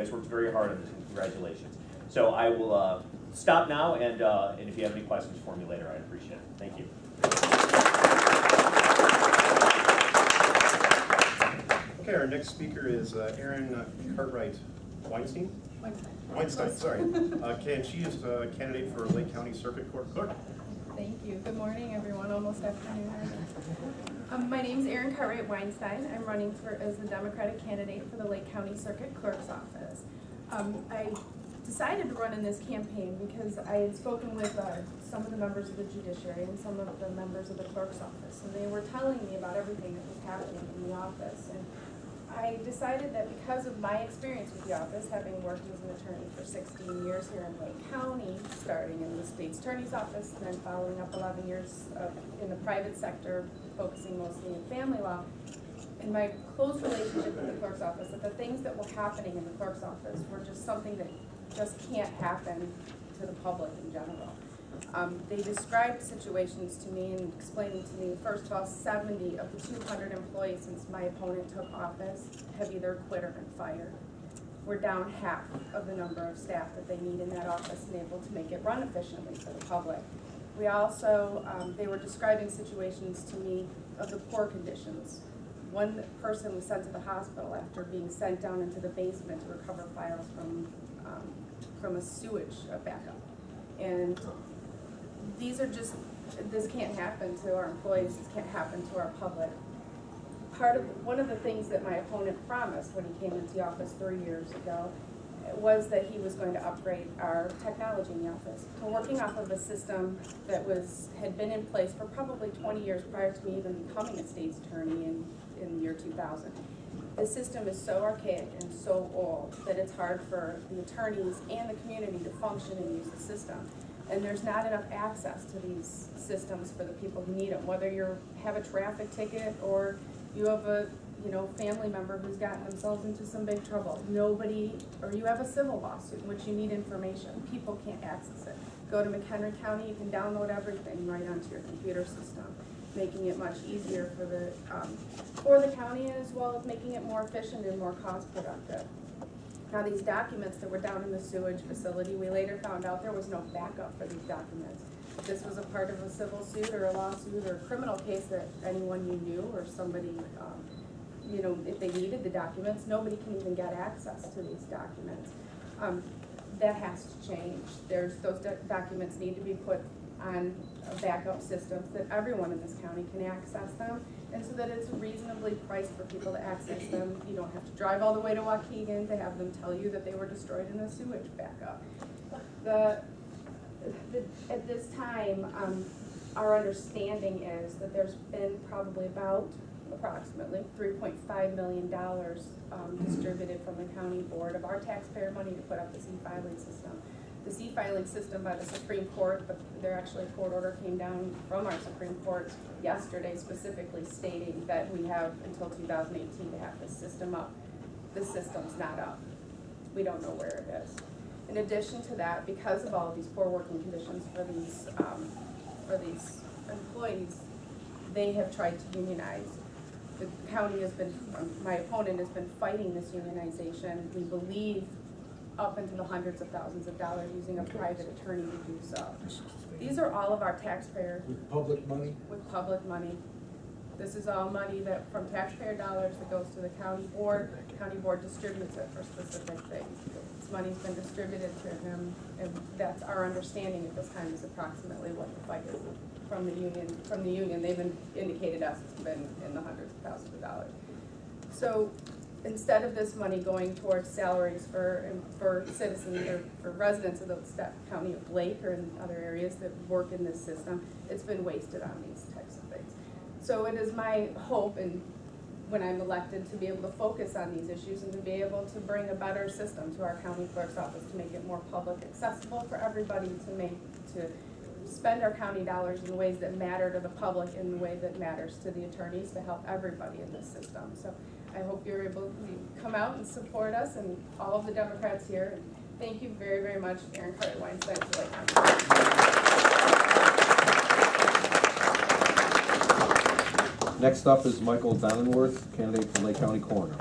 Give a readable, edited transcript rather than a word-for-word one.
guys worked very hard on this, and congratulations. So I will stop now, and if you have any questions for me later, I'd appreciate it. Thank you. Okay, our next speaker is Erin Cartwright Weinstein. Weinstein, sorry. She is a candidate for Lake County Circuit Court Clerk. Thank you. Good morning, everyone. Almost afternoon. My name is Erin Cartwright Weinstein. I'm running as the Democratic candidate for the Lake County Circuit Clerk's office. I decided to run in this campaign because I had spoken with some of the members of the judiciary and some of the members of the clerk's office, and they were telling me about everything that was happening in the office. And I decided that because of my experience with the office, having worked as an attorney for 16 years here in Lake County, starting in the state's attorney's office, and then following up 11 years in the private sector, focusing mostly in family law, in my close relationship with the clerk's office, that the things that were happening in the clerk's office were just something that just can't happen to the public in general. They described situations to me and explained to me, first of all, 70 of the 200 employees since my opponent took office have either quit or been fired. We're down half of the number of staff that they need in that office and able to make it run efficiently for the public. We also, they were describing situations to me of the poor conditions. One person was sent to the hospital after being sent down into the basement to recover files from a sewage backup. And these are just, this can't happen to our employees, this can't happen to our public. One of the things that my opponent promised when he came into the office 3 years ago was that he was going to upgrade our technology in the office. We're working off of a system that had been in place for probably 20 years prior to me even becoming a state's attorney in the year 2000. The system is so archaic and so old that it's hard for the attorneys and the community to function and use the system. And there's not enough access to these systems for the people who need them, whether you have a traffic ticket or you have a family member who's gotten themselves into some big trouble. Or you have a civil lawsuit in which you need information. People can't access it. Go to McHenry County, you can download everything right onto your computer system, making it much easier for the county, as well as making it more efficient and more cost productive. Now, these documents that were down in the sewage facility, we later found out there was no backup for these documents. If this was a part of a civil suit or a lawsuit or a criminal case that anyone you knew or somebody, if they needed the documents, nobody can even get access to these documents. That has to change. Those documents need to be put on a backup system so that everyone in this county can access them, and so that it's reasonably priced for people to access them. You don't have to drive all the way to Waukegan to have them tell you that they were destroyed in a sewage backup. At this time, our understanding is that there's been probably approximately $3.5 million distributed from the county board of our taxpayer money to put up this e-filing system. This e-filing system by the Supreme Court, but there actually a court order came down from our Supreme Court yesterday specifically stating that we have until 2018 to have this system up. This system's not up. We don't know where it is. In addition to that, because of all of these poor working conditions for these employees, they have tried to unionize. The county has been, my opponent has been fighting this unionization. We believe up into the hundreds of thousands of dollars using a private attorney to do so. These are all of our taxpayer. With public money? With public money. This is all money that from taxpayer dollars that goes to the county board. The county board distributes it for specific things. This money's been distributed to him, and that's our understanding at this time is approximately what the fight is from the union. From the union, they've indicated us it's been in the hundreds of thousands of dollars. So instead of this money going towards salaries for citizens or for residents of the county of Lake or in other areas that work in this system, it's been wasted on these types of things. So it is my hope, and when I'm elected, to be able to focus on these issues and to be able to bring a better system to our county clerk's office to make it more public accessible for everybody, to spend our county dollars in ways that matter to the public in the way that matters to the attorneys, to help everybody in this system. So I hope you're able to come out and support us and all of the Democrats here. And thank you very, very much, Erin Cartwright Weinstein, for Lake County. Next up is Michael Donenworth, candidate for Lake County Coroner.